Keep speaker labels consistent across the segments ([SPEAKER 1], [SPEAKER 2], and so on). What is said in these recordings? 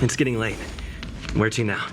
[SPEAKER 1] It's getting late. Where to now?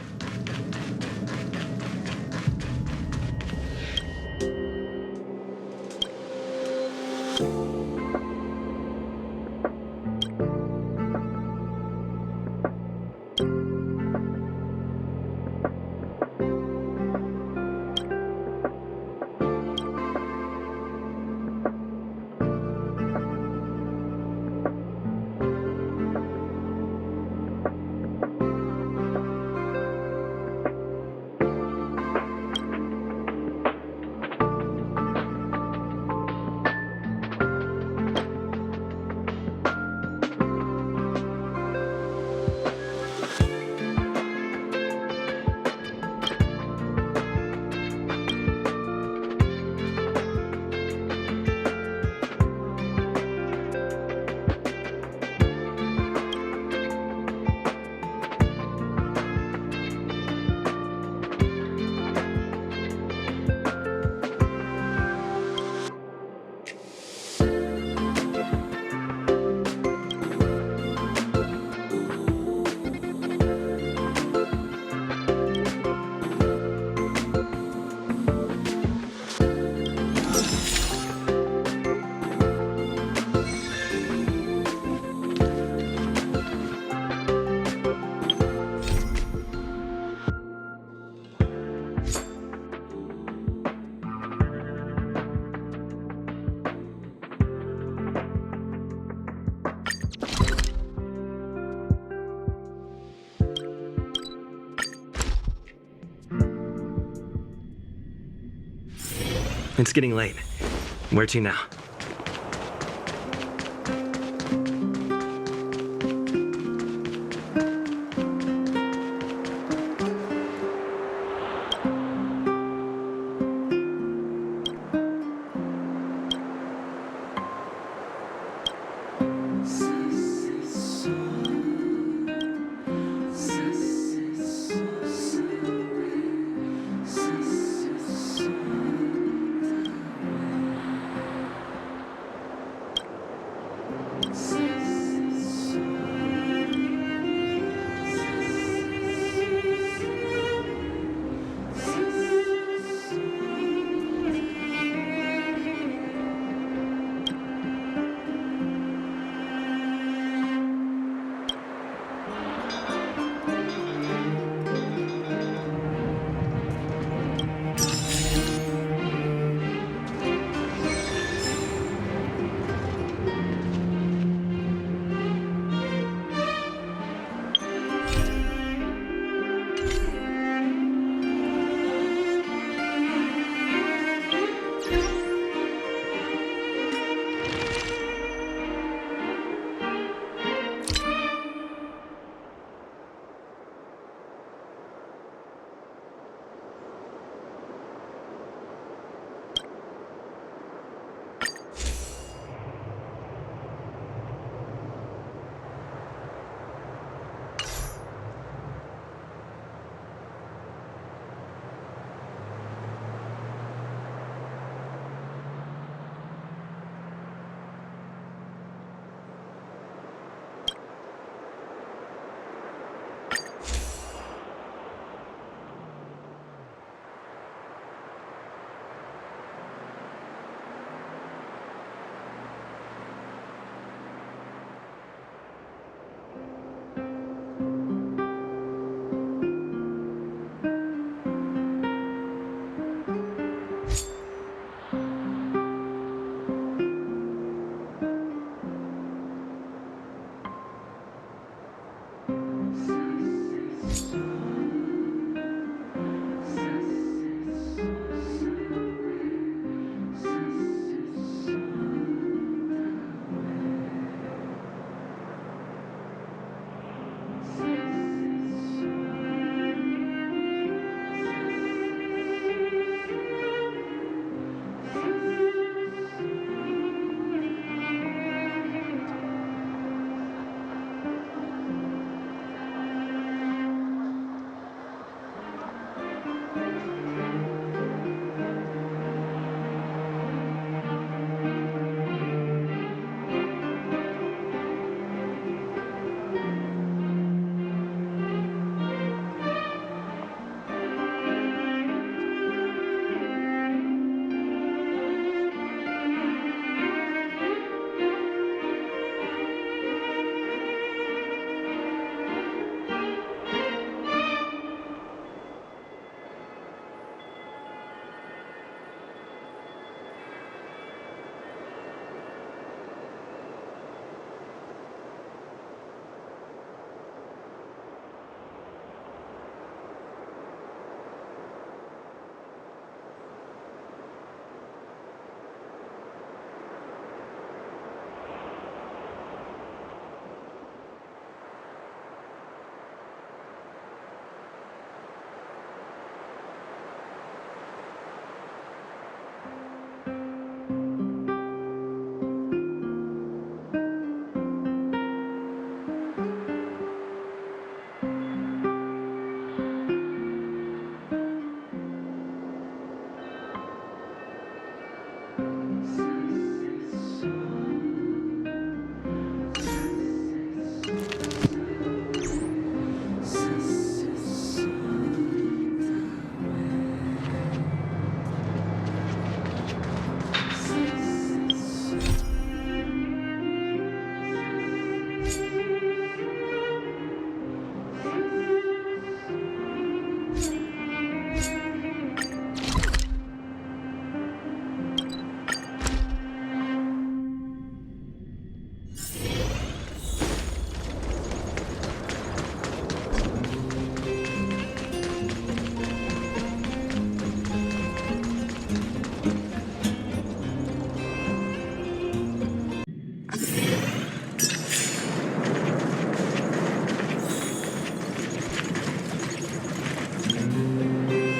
[SPEAKER 1] It's getting late. Where to now?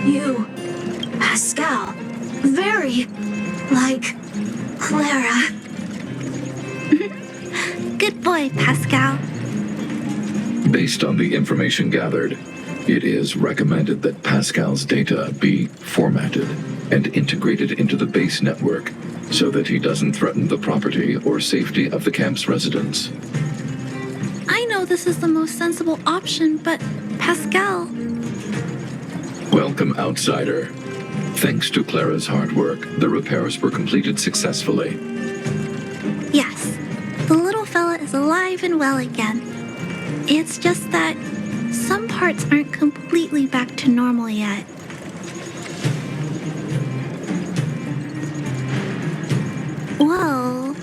[SPEAKER 2] You, Pascal, very like Clara.
[SPEAKER 3] Good boy, Pascal.
[SPEAKER 4] Based on the information gathered, it is recommended that Pascal's data be formatted and integrated into the base network so that he doesn't threaten the property or safety of the camp's residents.
[SPEAKER 3] I know this is the most sensible option, but Pascal...
[SPEAKER 4] Welcome, outsider. Thanks to Clara's hard work, the repairs were completed successfully.
[SPEAKER 3] Yes, the little fella is alive and well again. It's just that some parts aren't completely back to normal yet. Well,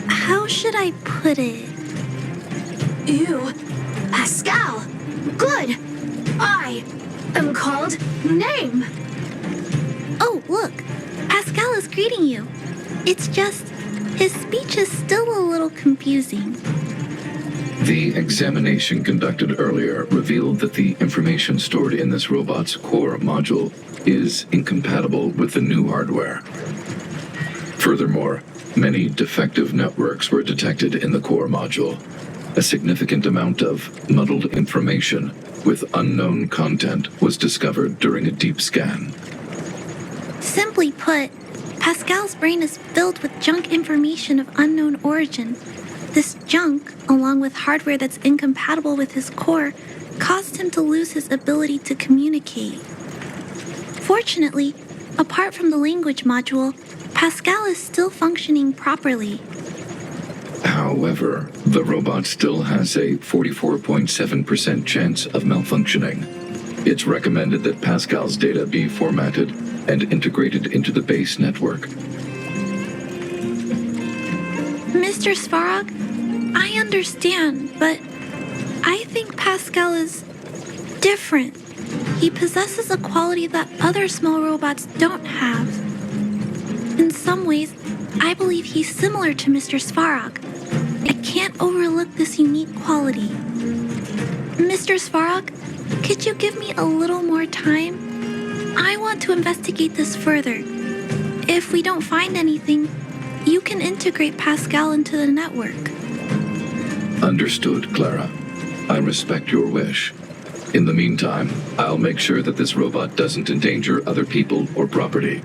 [SPEAKER 3] how should I put it?
[SPEAKER 2] You, Pascal, good. I am called name.
[SPEAKER 3] Oh, look, Pascal is greeting you. It's just, his speech is still a little confusing.
[SPEAKER 4] The examination conducted earlier revealed that the information stored in this robot's core module is incompatible with the new hardware. Furthermore, many defective networks were detected in the core module. A significant amount of muddled information with unknown content was discovered during a deep scan.
[SPEAKER 3] Simply put, Pascal's brain is filled with junk information of unknown origin. This junk, along with hardware that's incompatible with his core, caused him to lose his ability to communicate. Fortunately, apart from the language module, Pascal is still functioning properly.
[SPEAKER 4] However, the robot still has a 44.7% chance of malfunctioning. It's recommended that Pascal's data be formatted and integrated into the base network.
[SPEAKER 3] Mr. Svarog, I understand, but I think Pascal is different. He possesses a quality that other small robots don't have. In some ways, I believe he's similar to Mr. Svarog. I can't overlook this unique quality. Mr. Svarog, could you give me a little more time? I want to investigate this further. If we don't find anything, you can integrate Pascal into the network.
[SPEAKER 4] Understood, Clara. I respect your wish. In the meantime, I'll make sure that this robot doesn't endanger other people or property.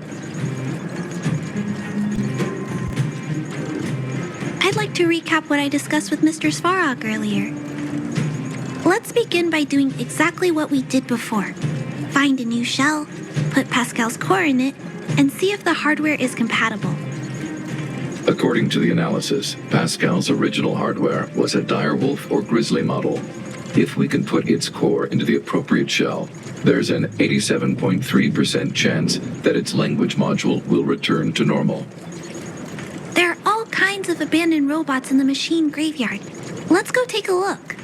[SPEAKER 3] I'd like to recap what I discussed with Mr. Svarog earlier. Let's begin by doing exactly what we did before. Find a new shell, put Pascal's core in it, and see if the hardware is compatible.
[SPEAKER 4] According to the analysis, Pascal's original hardware was a direwolf or grizzly model. If we can put its core into the appropriate shell, there's an 87.3% chance that its language module will return to normal.
[SPEAKER 3] There are all kinds of abandoned robots in the machine graveyard. Let's go take a look.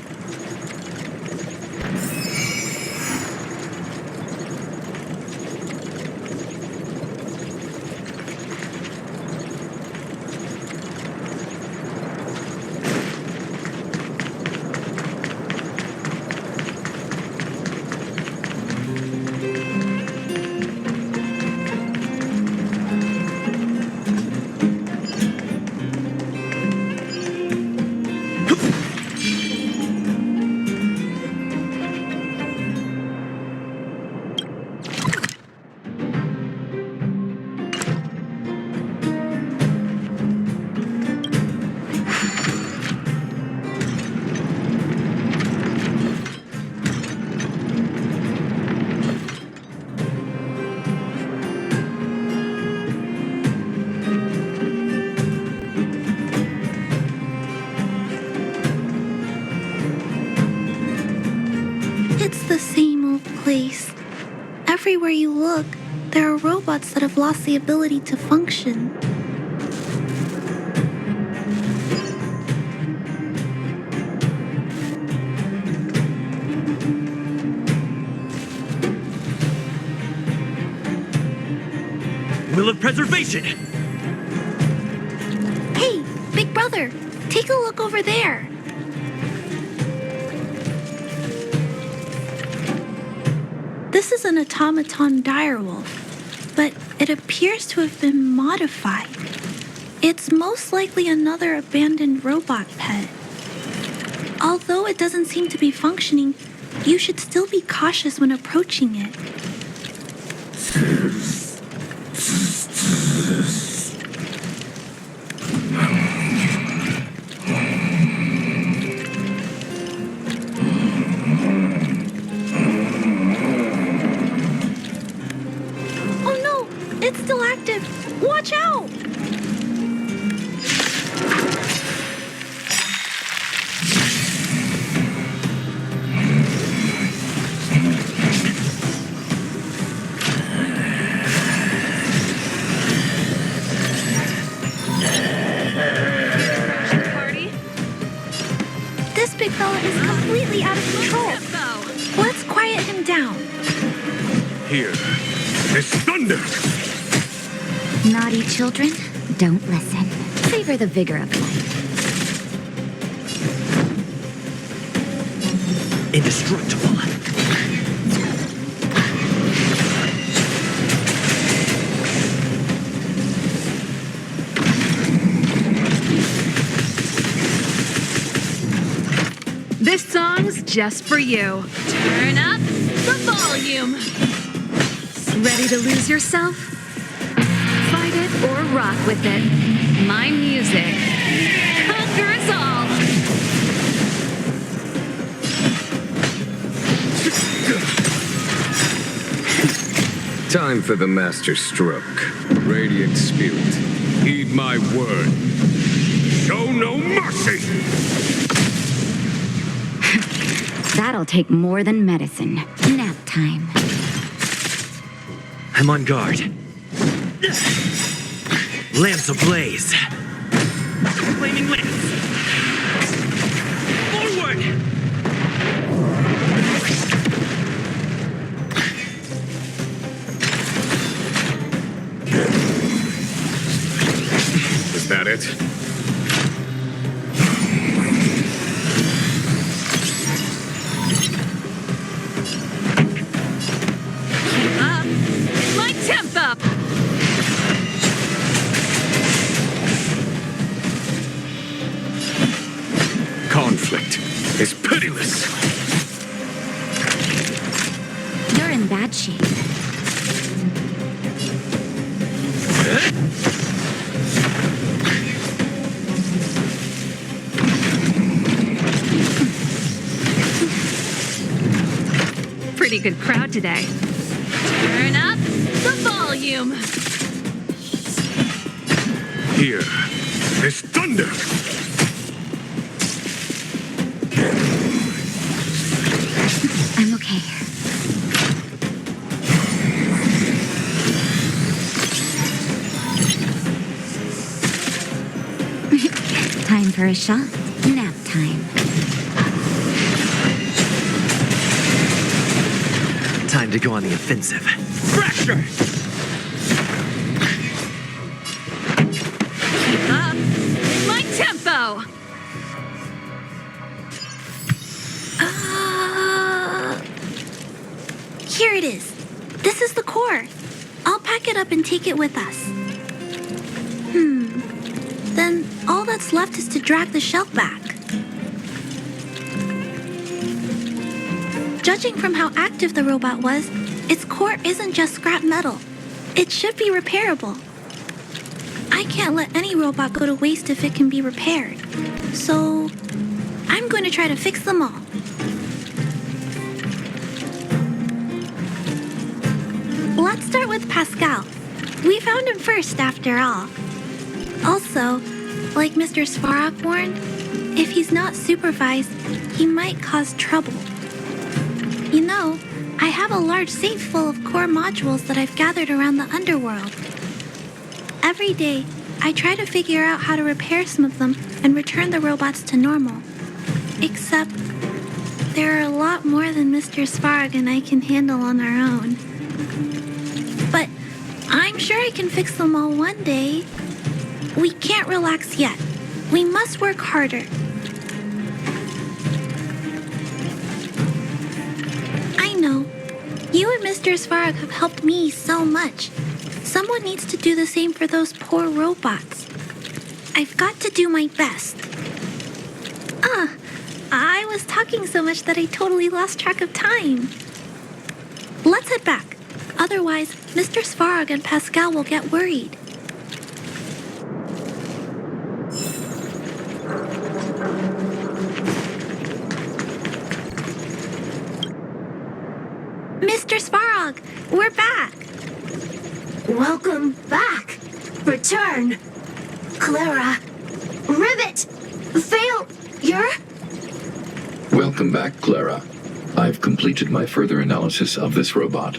[SPEAKER 3] It's the same old place. Everywhere you look, there are robots that have lost the ability to function.
[SPEAKER 1] Will of preservation!
[SPEAKER 3] Hey, big brother, take a look over there. This This is an automaton direwolf, but it appears to have been modified. It's most likely another abandoned robot pet. Although it doesn't seem to be functioning, you should still be cautious when approaching it. Oh no! It's still active! Watch out! This big fella is completely out of control. Let's quiet him down.
[SPEAKER 5] Here is thunder!
[SPEAKER 6] Naughty children, don't listen. Savor the vigor of life.
[SPEAKER 1] Indestructible.
[SPEAKER 7] This song's just for you. Turn up the volume. Ready to lose yourself? Fight it or rock with it. My music conquers all.
[SPEAKER 5] Time for the master stroke. Radiant spirit, heed my word. Show no mercy!
[SPEAKER 6] That'll take more than medicine. Nap time.
[SPEAKER 1] I'm on guard. Lamps ablaze. Flaming lamps. Forward!
[SPEAKER 5] Is that it?
[SPEAKER 7] Keep up. My temp up.
[SPEAKER 5] Conflict is pitiless.
[SPEAKER 6] You're in bad shape.
[SPEAKER 7] Pretty good crowd today. Turn up the volume.
[SPEAKER 5] Here is thunder!
[SPEAKER 6] I'm okay. Time for a shot. Nap time.
[SPEAKER 1] Time to go on the offensive.
[SPEAKER 5] Fracture!
[SPEAKER 7] Keep up. My tempo.
[SPEAKER 3] Here it is. This is the core. I'll pack it up and take it with us. Then all that's left is to drag the shelf back. Judging from how active the robot was, its core isn't just scrap metal. It should be repairable. I can't let any robot go to waste if it can be repaired. So, I'm going to try to fix them all. Let's start with Pascal. We found him first, after all. Also, like Mr. Svarog warned, if he's not supervised, he might cause trouble. You know, I have a large safe full of core modules that I've gathered around the underworld. Every day, I try to figure out how to repair some of them and return the robots to normal. Except, there are a lot more than Mr. Svarog and I can handle on our own. But I'm sure I can fix them all one day. We can't relax yet. We must work harder. I know. You and Mr. Mr. Svarog have helped me so much. Someone needs to do the same for those poor robots. I've got to do my best. I was talking so much that I totally lost track of time. Let's head back. Otherwise, Mr. Svarog and Pascal will get worried. Mr. Svarog, we're back.
[SPEAKER 2] Welcome back. Return. Clara. Rivet. Failure.
[SPEAKER 4] Welcome back, Clara. I've completed my further analysis of this robot.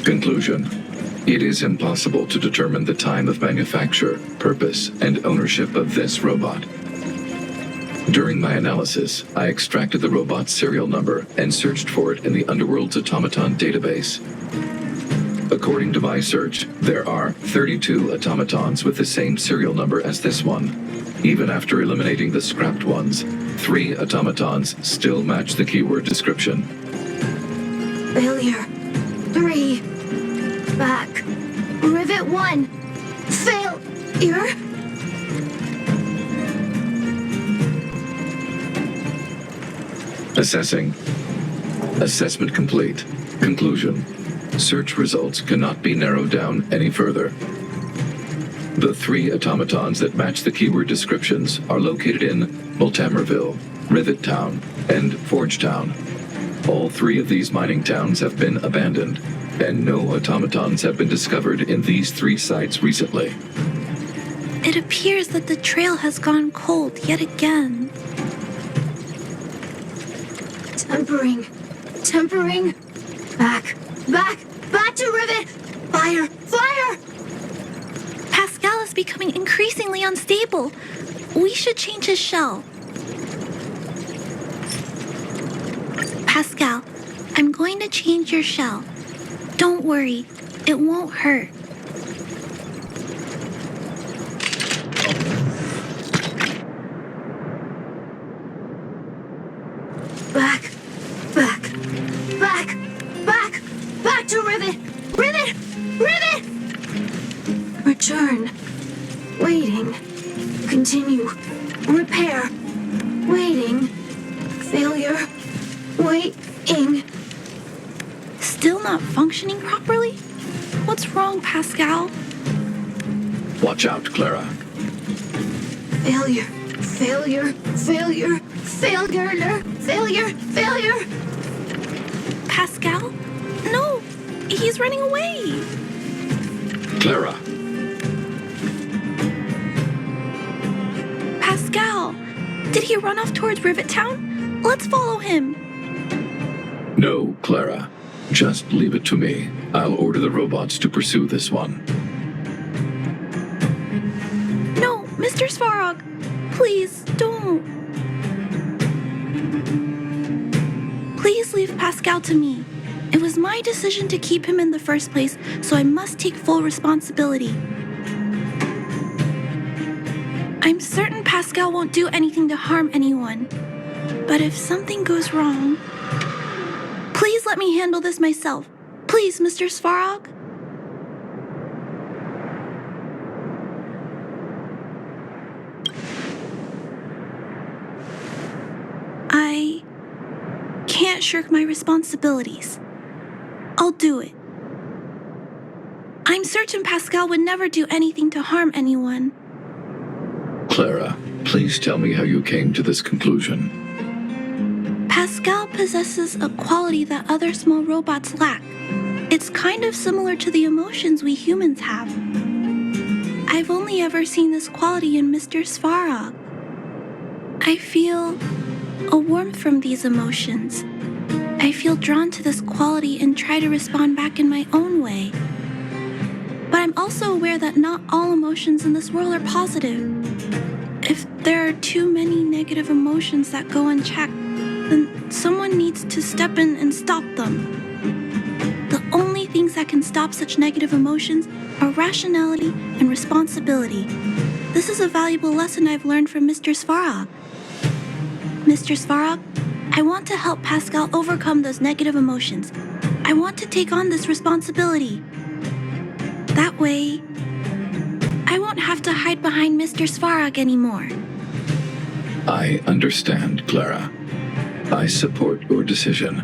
[SPEAKER 4] Conclusion. It is impossible to determine the time of manufacture, purpose, and ownership of this robot. During my analysis, I extracted the robot's serial number and searched for it in the Underworld's automaton database. According to my search, there are 32 automatons with the same serial number as this one. Even after eliminating the scrapped ones, 3 automatons still match the keyword description.
[SPEAKER 2] Failure. 3. Back. Rivet 1. Failure.
[SPEAKER 4] Assessing. Assessment complete. Conclusion. Search results cannot be narrowed down any further. The 3 automatons that match the keyword descriptions are located in Multamerville, Rivet Town, and Forge Town. All 3 of these mining towns have been abandoned, and no automatons have been discovered in these 3 sites recently.
[SPEAKER 3] It appears that the trail has gone cold yet again.
[SPEAKER 2] Tempering. Back to Rivet. Fire.
[SPEAKER 3] Pascal is becoming increasingly unstable. We should change his shell. Pascal, I'm going to change your shell. Don't worry, it won't hurt.
[SPEAKER 2] Back to Rivet. Return. Waiting. Continue. Repair. Waiting. Failure. Waiting.
[SPEAKER 3] Still not functioning properly? What's wrong, Pascal?
[SPEAKER 4] Watch out, Clara.
[SPEAKER 2] Failure.
[SPEAKER 3] Pascal? No! He's running away!
[SPEAKER 4] Clara.
[SPEAKER 3] Pascal! Did he run off towards Rivet Town? Let's follow him!
[SPEAKER 4] No, Clara. Just leave it to me. I'll order the robots to pursue this one.
[SPEAKER 3] No, Mr. Svarog! Please, don't! Please leave Pascal to me. It was my decision to keep him in the first place, so I must take full responsibility. I'm certain Pascal won't do anything to harm anyone. But if something goes wrong... Please let me handle this myself. Please, Mr. Svarog. I can't shirk my responsibilities. I'll do it. I'm certain Pascal would never do anything to harm anyone.
[SPEAKER 4] Clara, please tell me how you came to this conclusion.
[SPEAKER 3] Pascal possesses a quality that other small robots lack. It's kind of similar to the emotions we humans have. I've only ever seen this quality in Mr. Svarog. I feel a warmth from these emotions. I feel drawn to this quality and try to respond back in my own way. But I'm also aware that not all emotions in this world are positive. If there are too many negative emotions that go unchecked, then someone needs to step in and stop them. The only things that can stop such negative emotions are rationality and responsibility. This is a valuable lesson I've learned from Mr. Svarog. Mr. Svarog, I want to help Pascal overcome those negative emotions. I want to take on this responsibility. That way, I won't have to hide behind Mr. Svarog anymore.
[SPEAKER 4] I understand, Clara. I support your decision.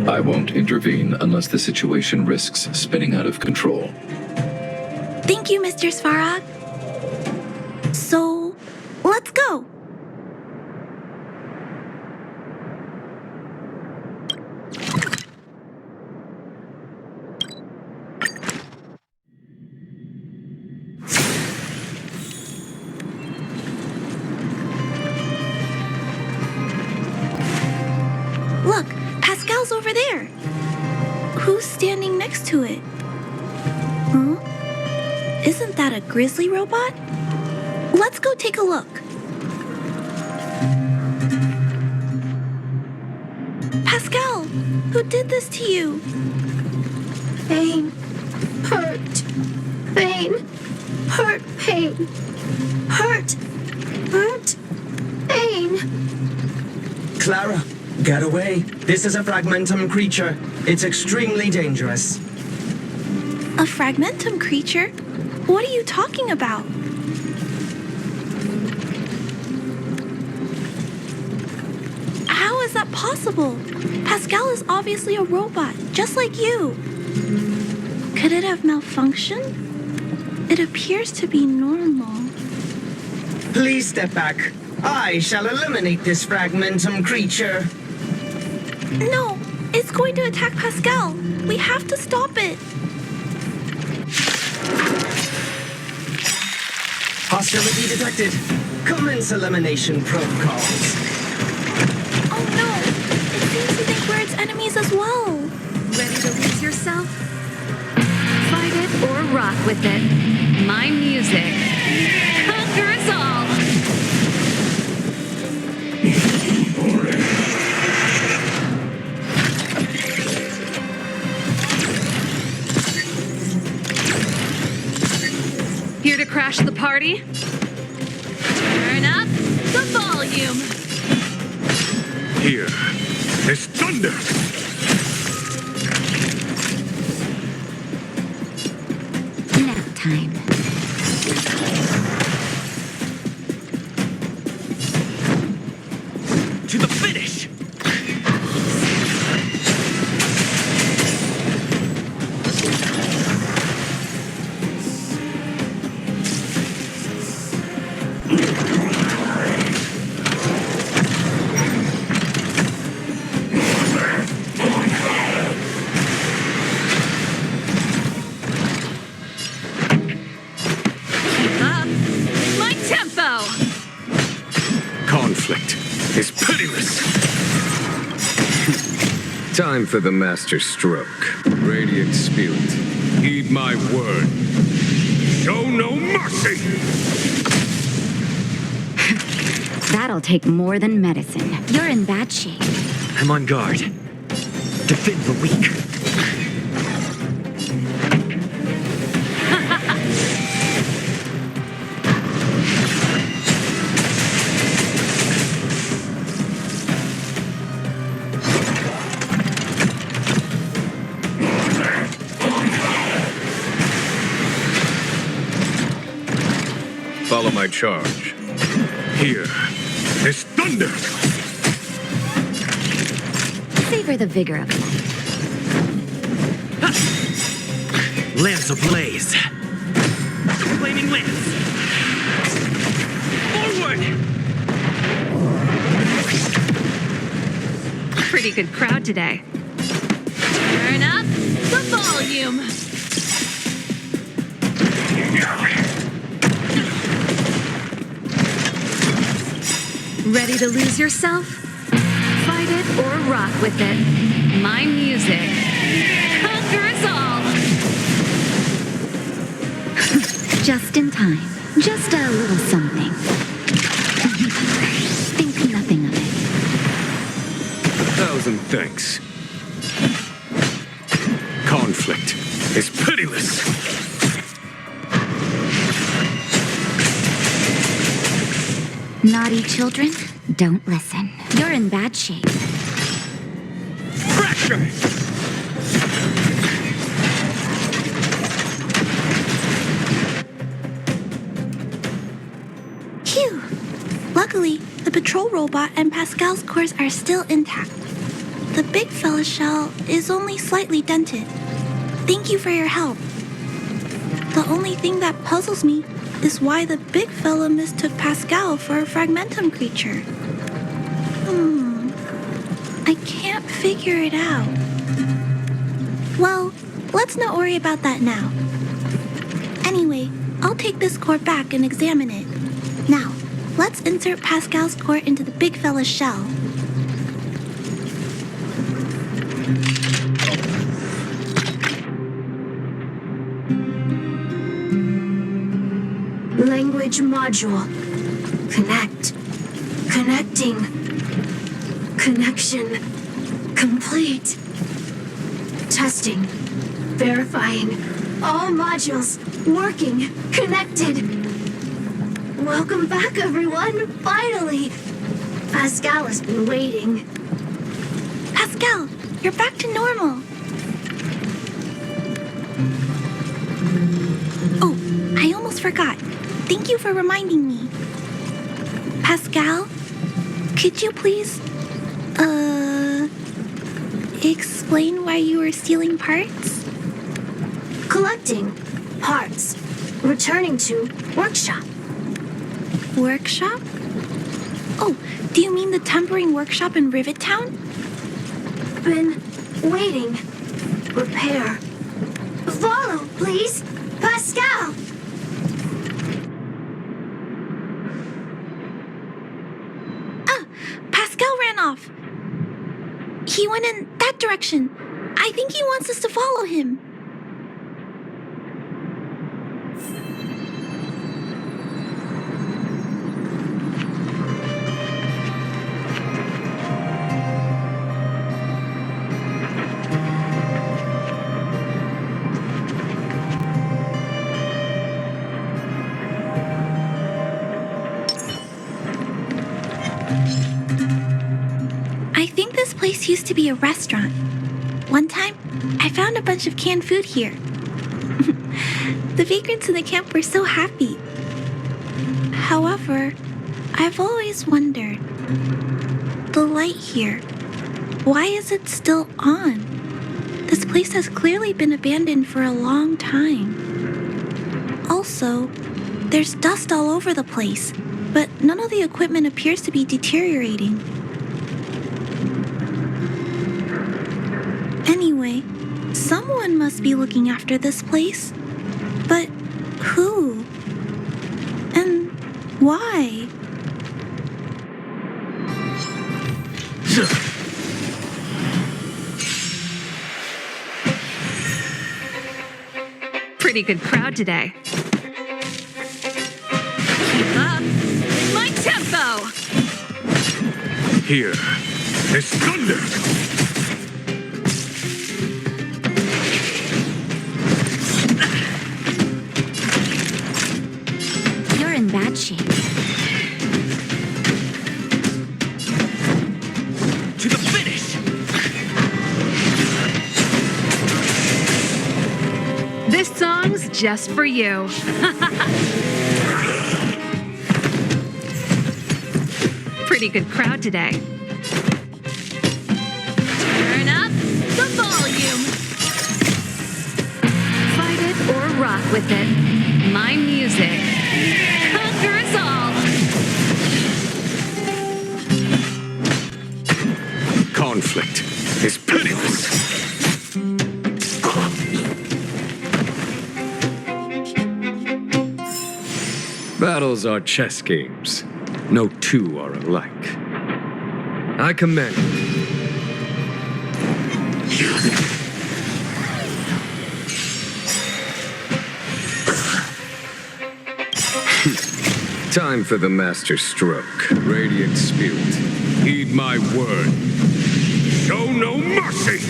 [SPEAKER 4] I won't intervene unless the situation risks spinning out of control.
[SPEAKER 3] Thank you, Mr. Svarog. So, let's go. Look, Pascal's over there. Who's standing next to it? Huh? Isn't that a grizzly robot? Let's go take a look. Pascal, who did this to you?
[SPEAKER 2] Pain. Hurt. Pain. Hurt. Pain. Hurt. Hurt. Pain.
[SPEAKER 1] Clara, get away. This is a fragmentum creature. It's extremely dangerous.
[SPEAKER 3] A fragmentum creature? What are you talking about? How is that possible? Pascal is obviously a robot, just like you. Could it have malfunctioned? It appears to be normal.
[SPEAKER 1] Please step back. I shall eliminate this fragmentum creature.
[SPEAKER 3] No, it's going to attack Pascal. We have to stop it.
[SPEAKER 1] Hostility detected. Commence elimination protocols.
[SPEAKER 3] Oh no, it seems to think we're its enemies as well.
[SPEAKER 7] Ready to lose yourself? Fight it or rock with it. My music conquers all. Here to crash the party? Turn up the volume.
[SPEAKER 5] Here is thunder.
[SPEAKER 6] Nap time.
[SPEAKER 1] To the finish!
[SPEAKER 7] Keep up my tempo.
[SPEAKER 5] Conflict is pitiless.
[SPEAKER 8] Time for the master stroke. Radiant spirit, heed my word.
[SPEAKER 5] Show no mercy.
[SPEAKER 6] That'll take more than medicine. You're in bad shape.
[SPEAKER 1] I'm on guard. Defend the weak.
[SPEAKER 8] Follow my charge.
[SPEAKER 5] Here is thunder.
[SPEAKER 6] Savor the vigor of life.
[SPEAKER 1] Lance ablaze. Flaming lance. Forward!
[SPEAKER 7] Pretty good crowd today. Turn up the volume. Ready to lose yourself? Fight it or rock with it. My music conquers all.
[SPEAKER 6] Just in time. Just a little something. Think nothing of it.
[SPEAKER 8] 1,000 thanks.
[SPEAKER 5] Conflict is pitiless.
[SPEAKER 6] Naughty children, Don't listen. You're in bad shape.
[SPEAKER 5] Pressure!
[SPEAKER 3] Phew! Luckily, the patrol robot and Pascal's cores are still intact. The big fella shell is only slightly dented. Thank you for your help. The only thing that puzzles me is why the big fella mistook Pascal for a fragmentum creature. I can't figure it out. Well, let's not worry about that now. Anyway, I'll take this core back and examine it. Now, let's insert Pascal's core into the big fella's shell.
[SPEAKER 2] Language module. Connect. Connecting. Connection complete. Testing. Verifying. All modules working. Connected. Welcome back, everyone. Finally. Pascal has been waiting.
[SPEAKER 3] Pascal, you're back to normal. Oh, I almost forgot. Thank you for reminding me. Pascal, could you please, explain why you were stealing parts?
[SPEAKER 2] Collecting. Parts. Returning to workshop.
[SPEAKER 3] Workshop? Oh, do you mean the tempering workshop in Rivet Town?
[SPEAKER 2] Been waiting. Repair. Follow, please. Pascal!
[SPEAKER 3] Pascal ran off. He went in that direction. I think he wants us to follow him. I think this place used to be a restaurant. One time, I found a bunch of canned food here. The vagrants in the camp were so happy. However, I've always wondered, the light here, why is it still on? This place has clearly been abandoned for a long time. Also, there's dust all over the place, but none of the equipment appears to be deteriorating. Anyway, someone must be looking after this place. But who? And why?
[SPEAKER 7] Pretty good crowd today. Keep up with my tempo!
[SPEAKER 5] Here, there's thunder!
[SPEAKER 6] You're in bad shape.
[SPEAKER 5] To the finish!
[SPEAKER 7] This song's just for you. Pretty good crowd today. Turn up the volume. Fight it or rock with it. My music conquers all.
[SPEAKER 5] Conflict is pitiless. Battles are chess games. No two are alike. I commend you. Time for the master stroke. Radiant spirit, heed my word. Show no mercy!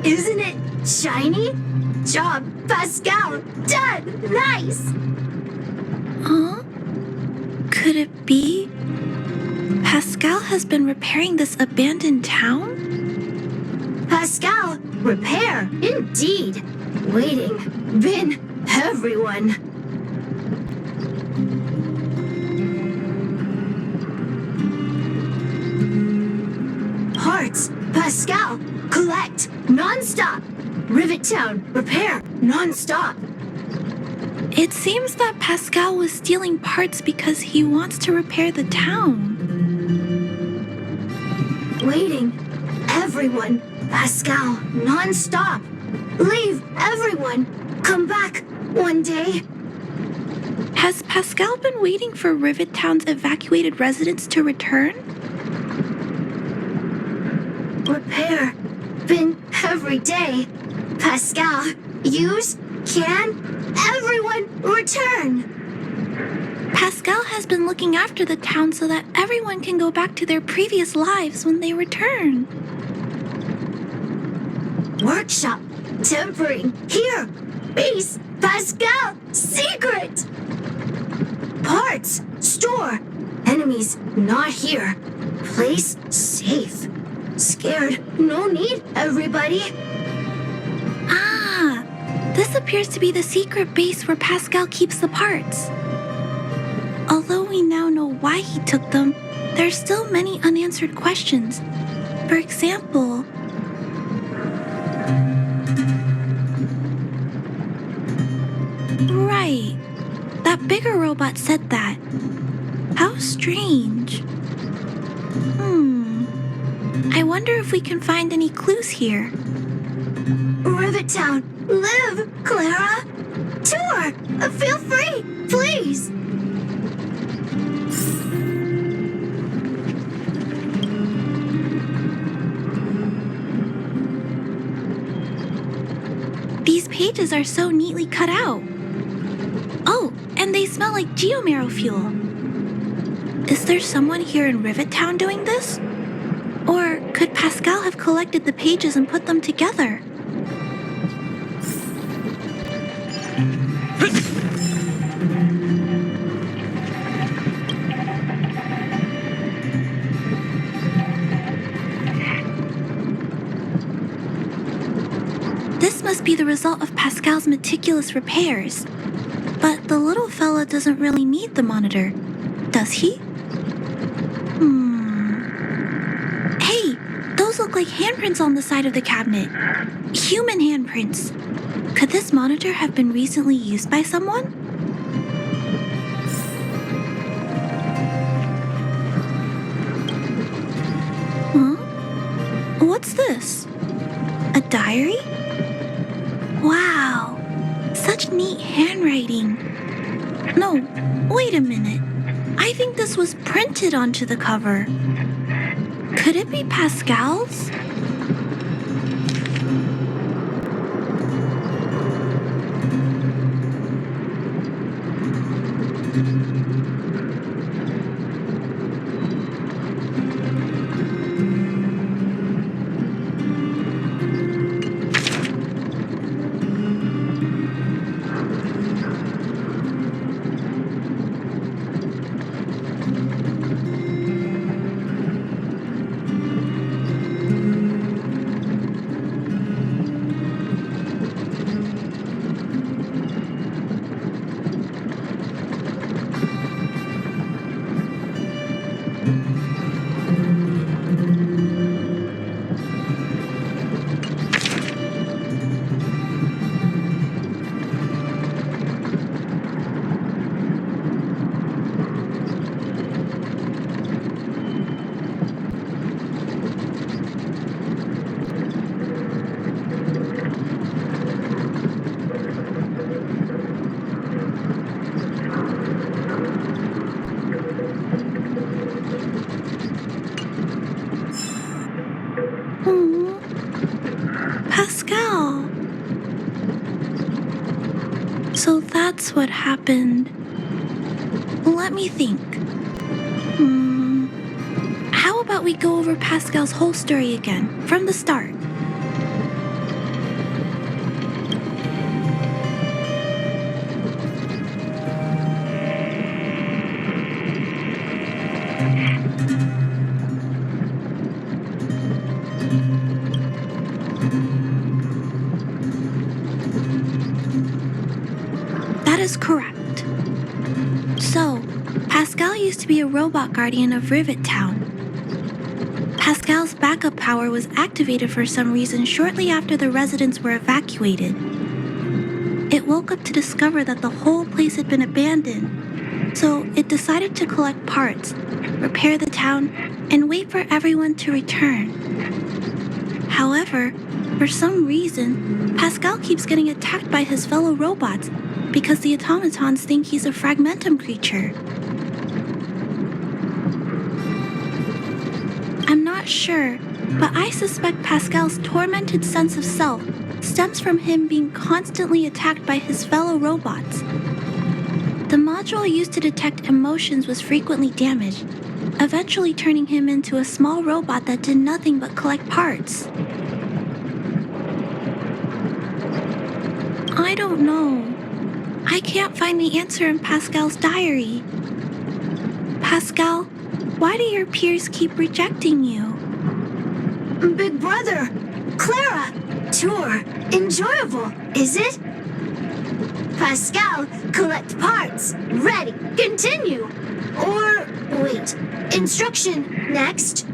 [SPEAKER 2] Isn't it shiny? Job, Pascal. Done. Nice.
[SPEAKER 3] Huh? Could it be Pascal has been repairing this abandoned town?
[SPEAKER 2] Pascal, repair. Indeed. Waiting. Been everyone. Parts. Pascal, collect. Non-stop. Rivet Town, repair. Non-stop.
[SPEAKER 3] It seems that Pascal was stealing parts because he wants to repair the town.
[SPEAKER 2] Waiting. Everyone. Pascal, non-stop. Leave everyone. Come back one day.
[SPEAKER 3] Has Pascal been waiting for Rivet Town's evacuated residents to return?
[SPEAKER 2] Repair. Been every day. Pascal, use, can, everyone return.
[SPEAKER 3] Pascal has been looking after the town so that everyone can go back to their previous lives when they return.
[SPEAKER 2] Workshop. Tempering. Here. Base. Pascal. Secret. Parts. Store. Enemies not here. Place safe. Scared. No need, everybody.
[SPEAKER 3] Ah, this appears to be the secret base where Pascal keeps the parts. Although we now know why he took them, there are still many unanswered questions. For example, right, that bigger robot said that. How strange. I wonder if we can find any clues here.
[SPEAKER 2] Rivet Town. Live, Clara. Tour. Feel free, please.
[SPEAKER 3] These pages are so neatly cut out. Oh, and they smell like geomarrow fuel. Is there someone here in Rivet Town doing this? Or could Pascal have collected the pages and put them together? This must be the result of Pascal's meticulous repairs. But the little fella doesn't really need the monitor, does he? Hey, those look like handprints on the side of the cabinet. Human handprints. Could this monitor have been recently used by someone? Huh? What's this? A diary? Wow, such neat handwriting. No, wait a minute. I think this was printed onto the cover. Could it be Pascal's? Pascal. So that's what happened. Let me think. How about we go over Pascal's whole story again, from the start? is correct. So, Pascal used to be a robot guardian of Rivet Town. Pascal's backup power was activated for some reason shortly after the residents were evacuated. It woke up to discover that the whole place had been abandoned, so it decided to collect parts, repair the town, and wait for everyone to return. However, for some reason, Pascal keeps getting attacked by his fellow robots because the automatons think he's a fragmentum creature. I'm not sure, but I suspect Pascal's tormented sense of self stems from him being constantly attacked by his fellow robots. The module used to detect emotions was frequently damaged, eventually turning him into a small robot that did nothing but collect parts. I don't know. I can't find the answer in Pascal's diary. Pascal, why do your peers keep rejecting you?
[SPEAKER 2] Big brother, Clara, tour, enjoyable, is it? Pascal, collect parts, ready, continue. Or, wait, instruction, next.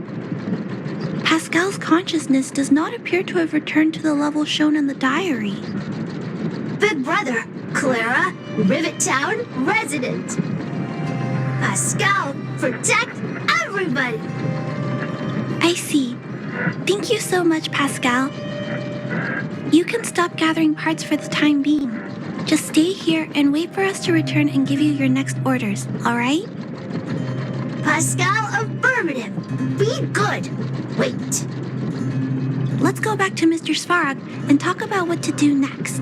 [SPEAKER 3] Pascal's consciousness does not appear to have returned to the level shown in the diary.
[SPEAKER 2] Big brother, Clara, Rivet Town, resident. Pascal, protect everybody.
[SPEAKER 3] I see. Thank you so much, Pascal. You can stop gathering parts for the time being. Just stay here and wait for us to return and give you your next orders, alright?
[SPEAKER 2] Pascal, affirmative. Be good. Wait.
[SPEAKER 3] Let's go back to Mr. Svarog and talk about what to do next.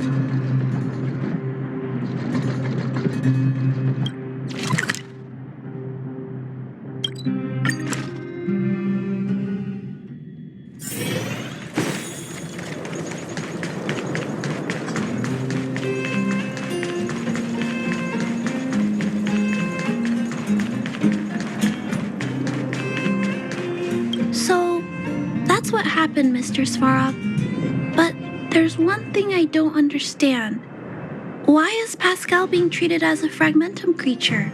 [SPEAKER 3] So, that's what happened, Mr. Svarog. But there's one thing I don't understand. Why is Pascal being treated as a fragmentum creature?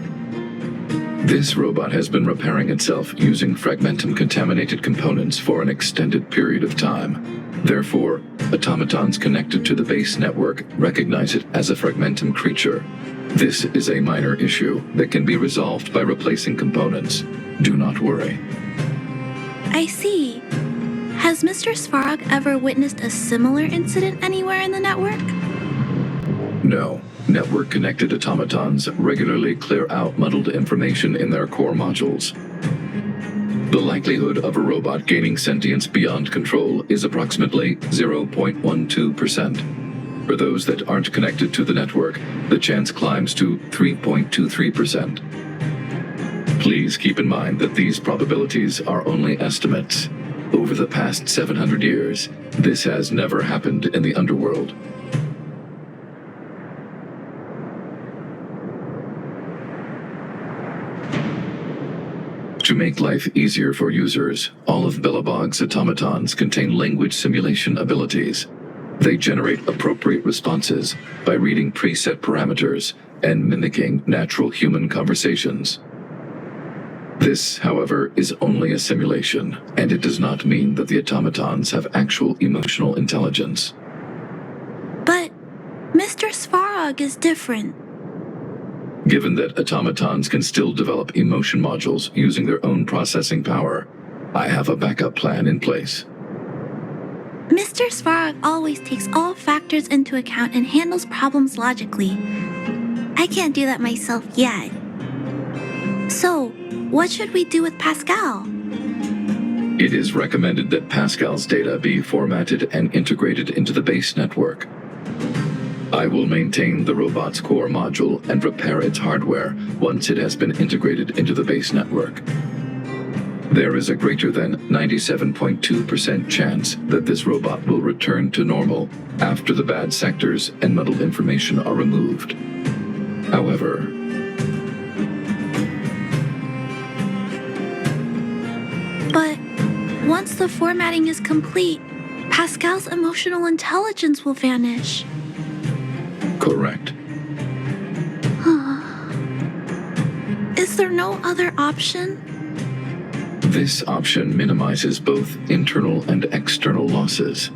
[SPEAKER 4] This robot has been repairing itself using fragmentum-contaminated components for an extended period of time. Therefore, automatons connected to the base network recognize it as a fragmentum creature. This is a minor issue that can be resolved by replacing components. Do not worry.
[SPEAKER 3] I see. Has Mr. Svarog ever witnessed a similar incident anywhere in the network?
[SPEAKER 4] No. Network-connected automatons regularly clear out muddled information in their core modules. The likelihood of a robot gaining sentience beyond control is approximately 0.12%. For those that aren't connected to the network, the chance climbs to 3.23%. Please keep in mind that these probabilities are only estimates. Over the past 700 years, this has never happened in the underworld. To make life easier for users, all of Billabog's automatons contain language simulation abilities. They generate appropriate responses by reading preset parameters and mimicking natural human conversations. This, however, is only a simulation, and it does not mean that the automatons have actual emotional intelligence.
[SPEAKER 3] But Mr. Svarog is different.
[SPEAKER 4] Given that automatons can still develop emotion modules using their own processing power, I have a backup plan in place.
[SPEAKER 3] Mr. Svarog always takes all factors into account and handles problems logically. I can't do that myself yet. So, what should we do with Pascal?
[SPEAKER 4] It is recommended that Pascal's data be formatted and integrated into the base network. I will maintain the robot's core module and repair its hardware once it has been integrated into the base network. There is a greater than 97.2% chance that this robot will return to normal after the bad sectors and muddled information are removed. However,
[SPEAKER 3] but once the formatting is complete, Pascal's emotional intelligence will vanish.
[SPEAKER 4] correct.
[SPEAKER 3] Is there no other option?
[SPEAKER 4] This option minimizes both internal and external losses.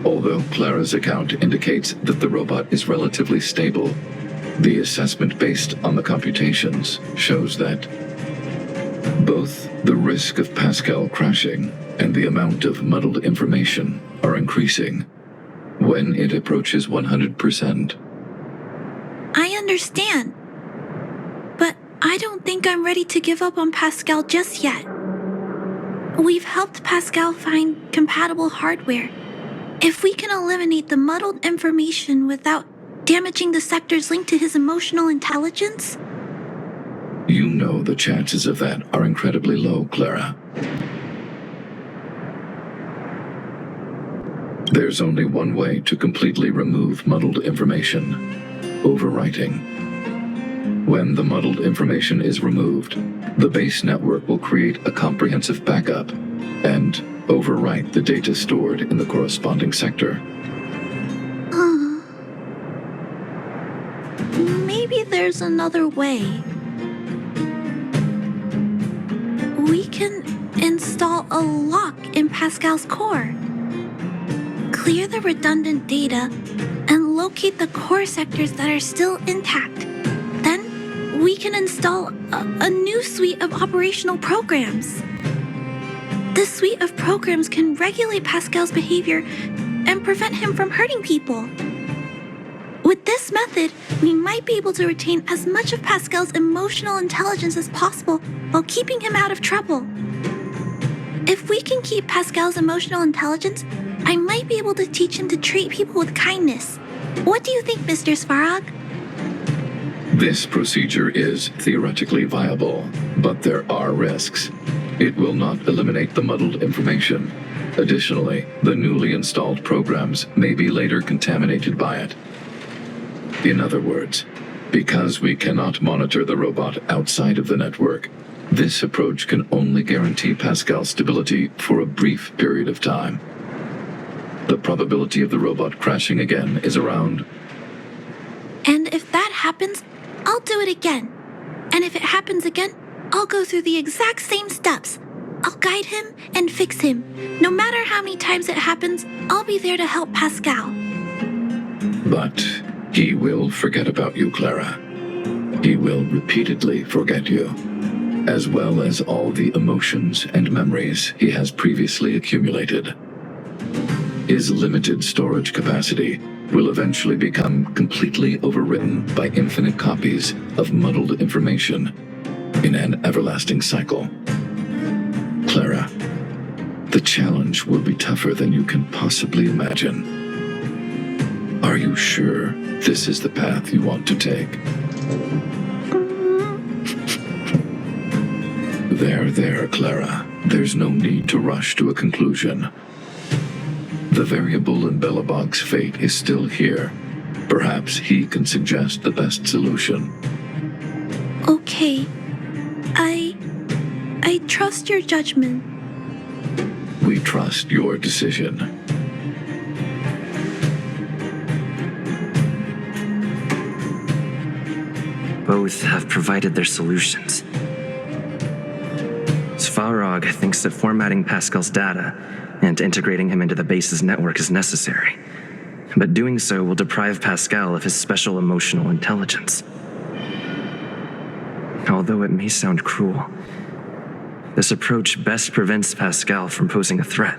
[SPEAKER 4] Although Clara's account indicates that the robot is relatively stable, the assessment based on the computations shows that both the risk of Pascal crashing and the amount of muddled information are increasing when it approaches 100%.
[SPEAKER 3] I understand. But I don't think I'm ready to give up on Pascal just yet. We've helped Pascal find compatible hardware. If we can eliminate the muddled information without damaging the sectors linked to his emotional intelligence?
[SPEAKER 4] You know the chances of that are incredibly low, Clara. There's only one way to completely remove muddled information: overwriting. When the muddled information is removed, the base network will create a comprehensive backup and overwrite the data stored in the corresponding sector.
[SPEAKER 3] Maybe there's another way. We can install a lock in Pascal's core. Clear the redundant data and locate the core sectors that are still intact. Then we can install a new suite of operational programs. This suite of programs can regulate Pascal's behavior and prevent him from hurting people. With this method, we might be able to retain as much of Pascal's emotional intelligence as possible while keeping him out of trouble. If we can keep Pascal's emotional intelligence, I might be able to teach him to treat people with kindness. What do you think, Mr. Svarog?
[SPEAKER 4] This procedure is theoretically viable, but there are risks. It will not eliminate the muddled information. Additionally, the newly installed programs may be later contaminated by it. In other words, because we cannot monitor the robot outside of the network, this approach can only guarantee Pascal's stability for a brief period of time. The probability of the robot crashing again is around.
[SPEAKER 3] And if that happens, I'll do it again. And if it happens again, I'll go through the exact same steps. I'll guide him and fix him. No matter how many times it happens, I'll be there to help Pascal.
[SPEAKER 4] But he will forget about you, Clara. He will repeatedly forget you, as well as all the emotions and memories he has previously accumulated. His limited storage capacity will eventually become completely overwritten by infinite copies of muddled information in an everlasting cycle. Clara, the challenge will be tougher than you can possibly imagine. Are you sure this is the path you want to take? There, Clara. There's no need to rush to a conclusion. The variable in Belobog's fate is still here. Perhaps he can suggest the best solution.
[SPEAKER 3] Okay. I trust your judgment.
[SPEAKER 4] We trust your decision.
[SPEAKER 9] Both have provided their solutions. Svarog thinks that formatting Pascal's data and integrating him into the base's network is necessary, but doing so will deprive Pascal of his special emotional intelligence. Although it may sound cruel, this approach best prevents Pascal from posing a threat.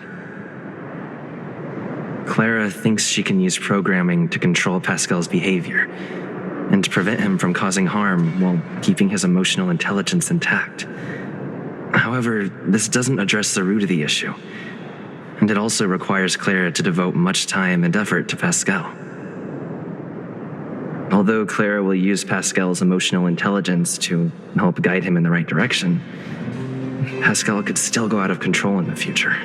[SPEAKER 9] Clara thinks she can use programming to control Pascal's behavior and to prevent him from causing harm while keeping his emotional intelligence intact. However, this doesn't address the root of the issue, and it also requires Clara to devote much time and effort to Pascal. Although Clara will use Pascal's emotional intelligence to help guide him in the right direction, Pascal could still go out of control in the future.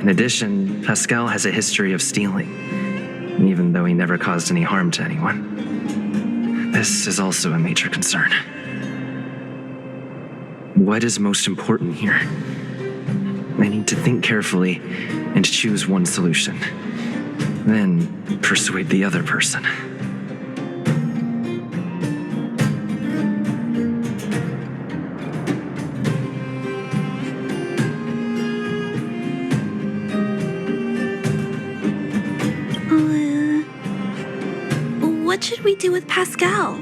[SPEAKER 9] In addition, Pascal has a history of stealing, even though he never caused any harm to anyone. This is also a major concern. What is most important here? I need to think carefully and choose one solution. Then persuade the other person.
[SPEAKER 3] what should we do with Pascal?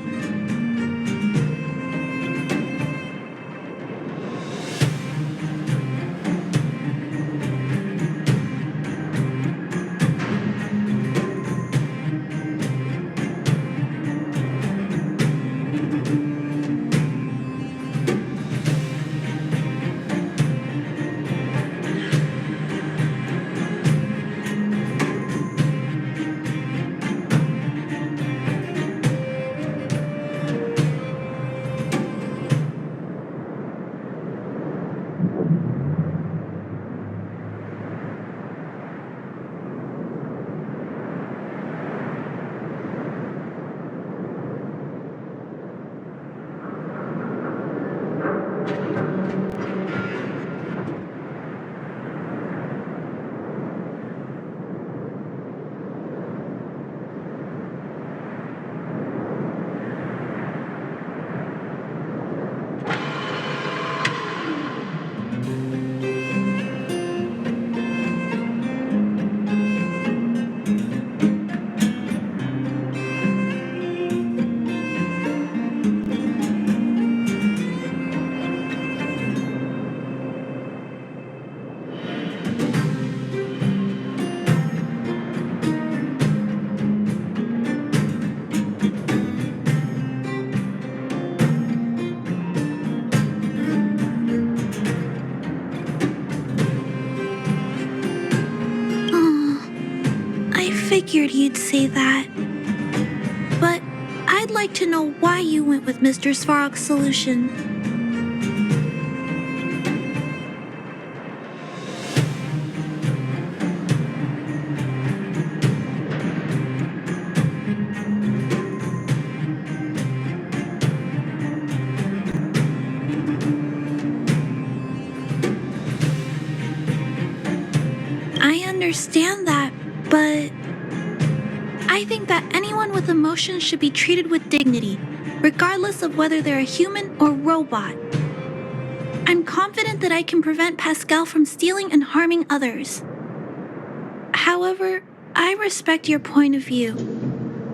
[SPEAKER 3] Figured you'd say that. But I'd like to know why you went with Mr. Svarog's solution. I understand that, but I think that anyone with emotions should be treated with dignity, regardless of whether they're a human or robot. I'm confident that I can prevent Pascal from stealing and harming others. However, I respect your point of view.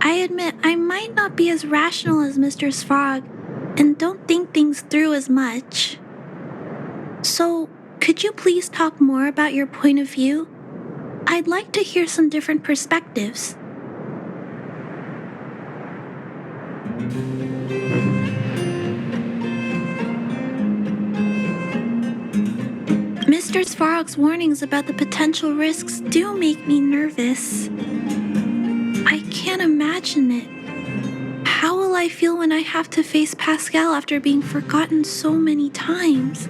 [SPEAKER 3] I admit I might not be as rational as Mr. Svarog and don't think things through as much. So, could you please talk more about your point of view? I'd like to hear some different perspectives. Mr. Svarog's warnings about the potential risks do make me nervous. I can't imagine it. How will I feel when I have to face Pascal after being forgotten so many times?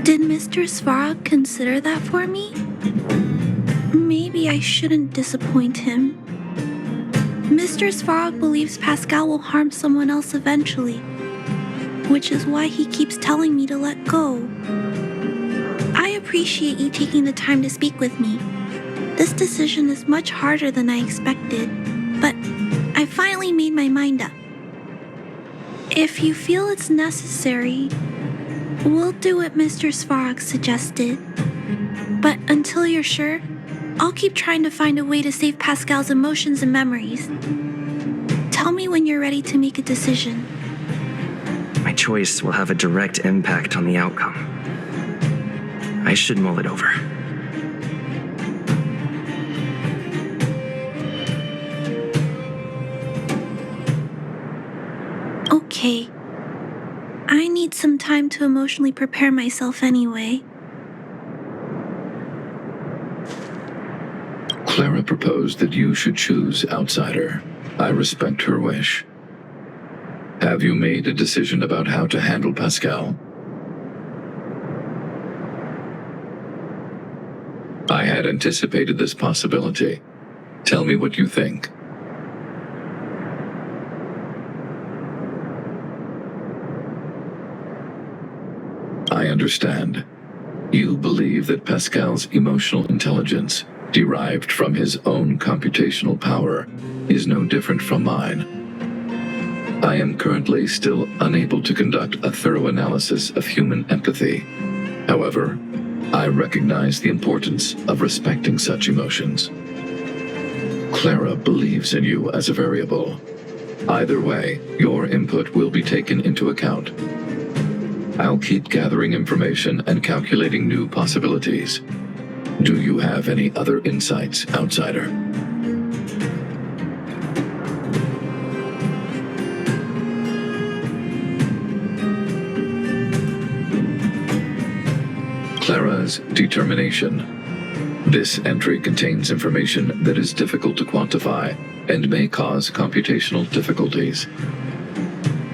[SPEAKER 3] Did Mr. Svarog consider that for me? Maybe I shouldn't disappoint him. Mr. Svarog believes Pascal will harm someone else eventually, which is why he keeps telling me to let go. I appreciate you taking the time to speak with me. This decision is much harder than I expected, but I finally made my mind up. If you feel it's necessary, we'll do what Mr. Svarog suggested. But until you're sure, I'll keep trying to find a way to save Pascal's emotions and memories. Tell me when you're ready to make a decision.
[SPEAKER 9] My choice will have a direct impact on the outcome. I should mull it over.
[SPEAKER 3] Okay. I need some time to emotionally prepare myself anyway.
[SPEAKER 4] Clara proposed that you should choose outsider. I respect her wish. Have you made a decision about how to handle Pascal? I had anticipated this possibility. Tell me what you think. I understand. You believe that Pascal's emotional intelligence, derived from his own computational power, is no different from mine. I am currently still unable to conduct a thorough analysis of human empathy. However, I recognize the importance of respecting such emotions. Clara believes in you as a variable. Either way, your input will be taken into account. I'll keep gathering information and calculating new possibilities. Do you have any other insights, Outsider? Clara's determination. This entry contains information that is difficult to quantify and may cause computational difficulties.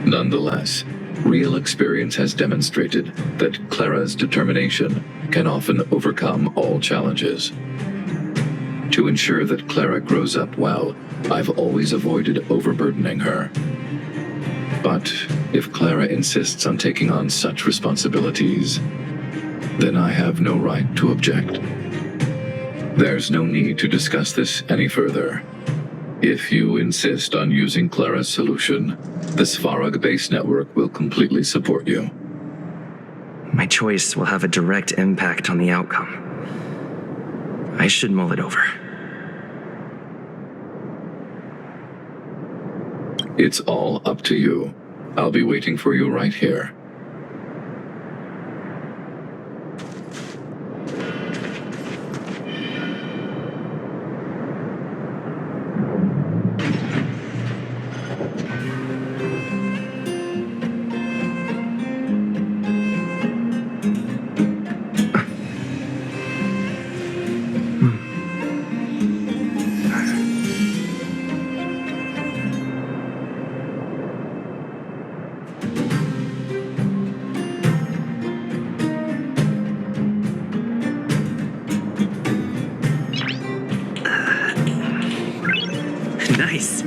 [SPEAKER 4] Nonetheless, real experience has demonstrated that Clara's determination can often overcome all challenges. To ensure that Clara grows up well, I've always avoided overburdening her. But if Clara insists on taking on such responsibilities, then I have no right to object. There's no need to discuss this any further. If you insist on using Clara's solution, the Svarog base network will completely support you.
[SPEAKER 9] My choice will have a direct impact on the outcome. I should mull it over.
[SPEAKER 4] It's all up to you. I'll be waiting for you right here.
[SPEAKER 9] Nice.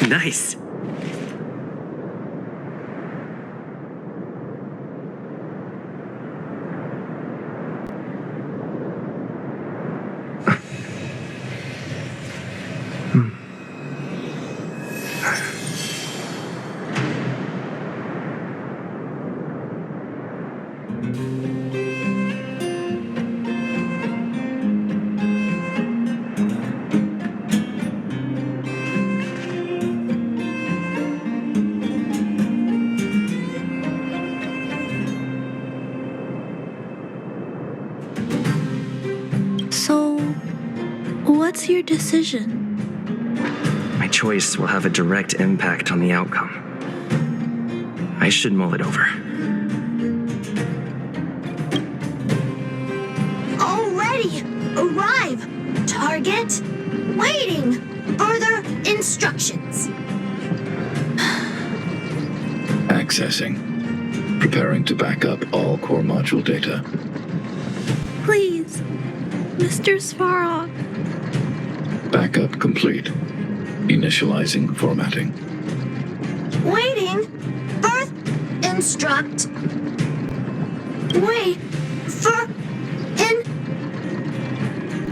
[SPEAKER 9] Nice.
[SPEAKER 3] So, what's your decision?
[SPEAKER 9] My choice will have a direct impact on the outcome. I should mull it over.
[SPEAKER 2] Already! Arrive! Target! Waiting! Further instructions!
[SPEAKER 4] Accessing. Preparing to back up all core module data.
[SPEAKER 3] Please, Mr. Svarog.
[SPEAKER 4] Backup complete. Initializing formatting.
[SPEAKER 2] Waiting! Birth! Instruct! Wait! For... in...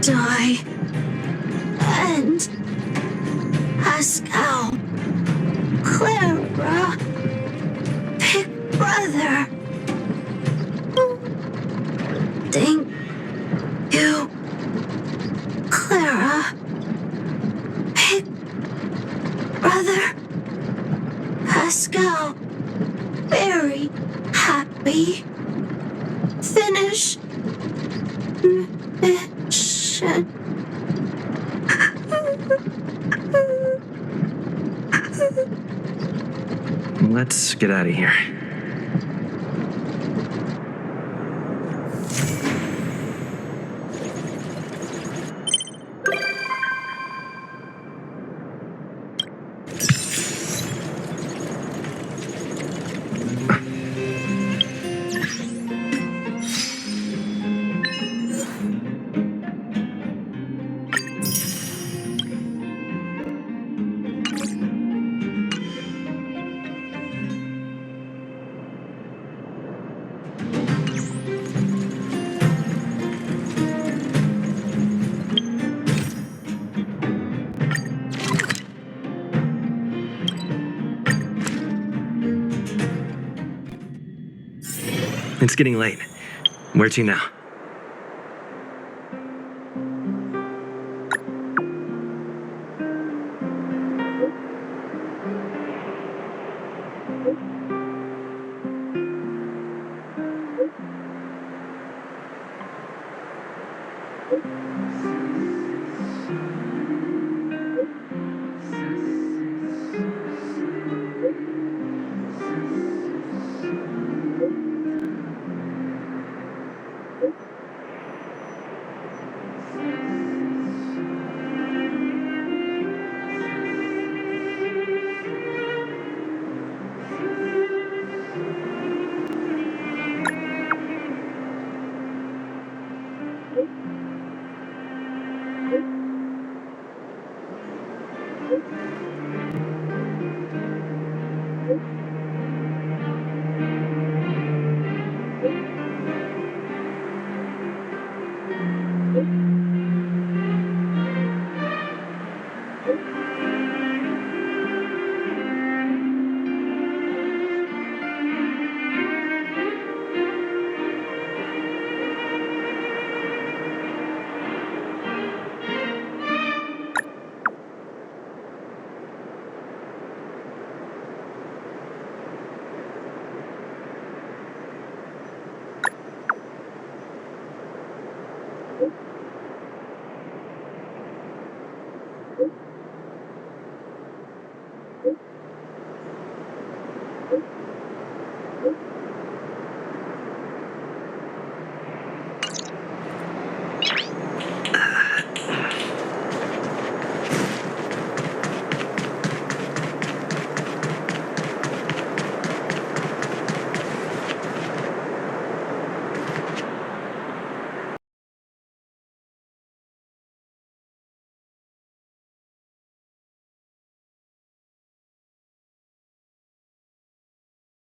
[SPEAKER 2] die... and... Pascal... Clara... Big Brother... Thank you... Clara... Big Brother... Pascal... Very happy... Finish... mission...
[SPEAKER 9] Let's get out of here. It's getting late. Where to now?